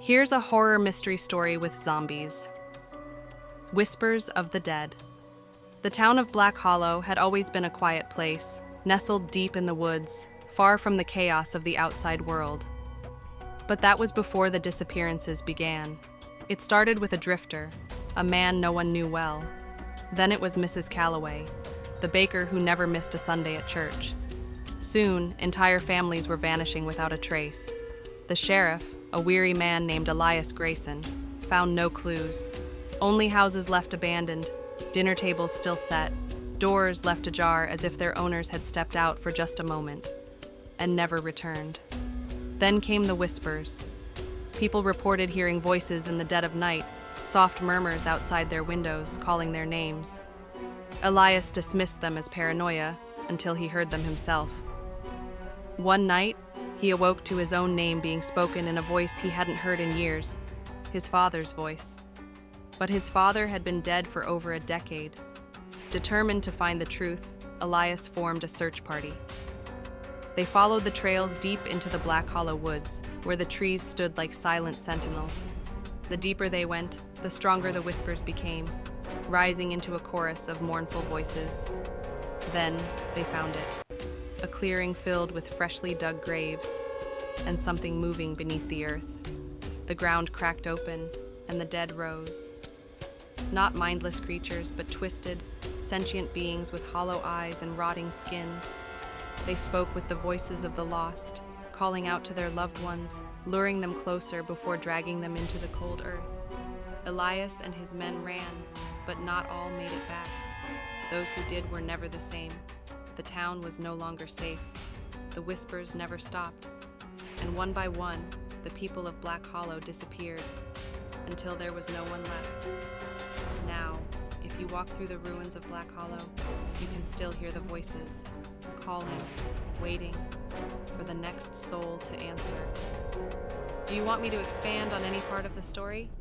Here's a horror mystery story with zombies. Whispers of the Dead. The town of Black Hollow had always been a quiet place, nestled deep in the woods, far from the chaos of the outside world. But that was before the disappearances began. It started with a drifter, a man no one knew well. Then it was Mrs. Calloway, the baker who never missed a Sunday at church. Soon, entire families were vanishing without a trace. The sheriff, a weary man named Elias Grayson, found no clues. Only houses left abandoned, dinner tables still set, doors left ajar as if their owners had stepped out for just a moment and never returned. Then came the whispers. People reported hearing voices in the dead of night, soft murmurs outside their windows calling their names. Elias dismissed them as paranoia until he heard them himself. One night, he awoke to his own name being spoken in a voice he hadn't heard in years, his father's voice. But his father had been dead for over a decade. Determined to find the truth, Elias formed a search party. They followed the trails deep into the Black Hollow woods, where the trees stood like silent sentinels. The deeper they went, the stronger the whispers became, rising into a chorus of mournful voices. Then they found it. A clearing filled with freshly dug graves, and something moving beneath the earth. The ground cracked open, and the dead rose. Not mindless creatures, but twisted, sentient beings with hollow eyes and rotting skin. They spoke with the voices of the lost, calling out to their loved ones, luring them closer before dragging them into the cold earth. Elias and his men ran, but not all made it back. Those who did were never the same. The town was no longer safe. The whispers never stopped. And one by one, the people of Black Hollow disappeared, until there was no one left. Now, if you walk through the ruins of Black Hollow, you can still hear the voices, calling, waiting for the next soul to answer. Do you want me to expand on any part of the story?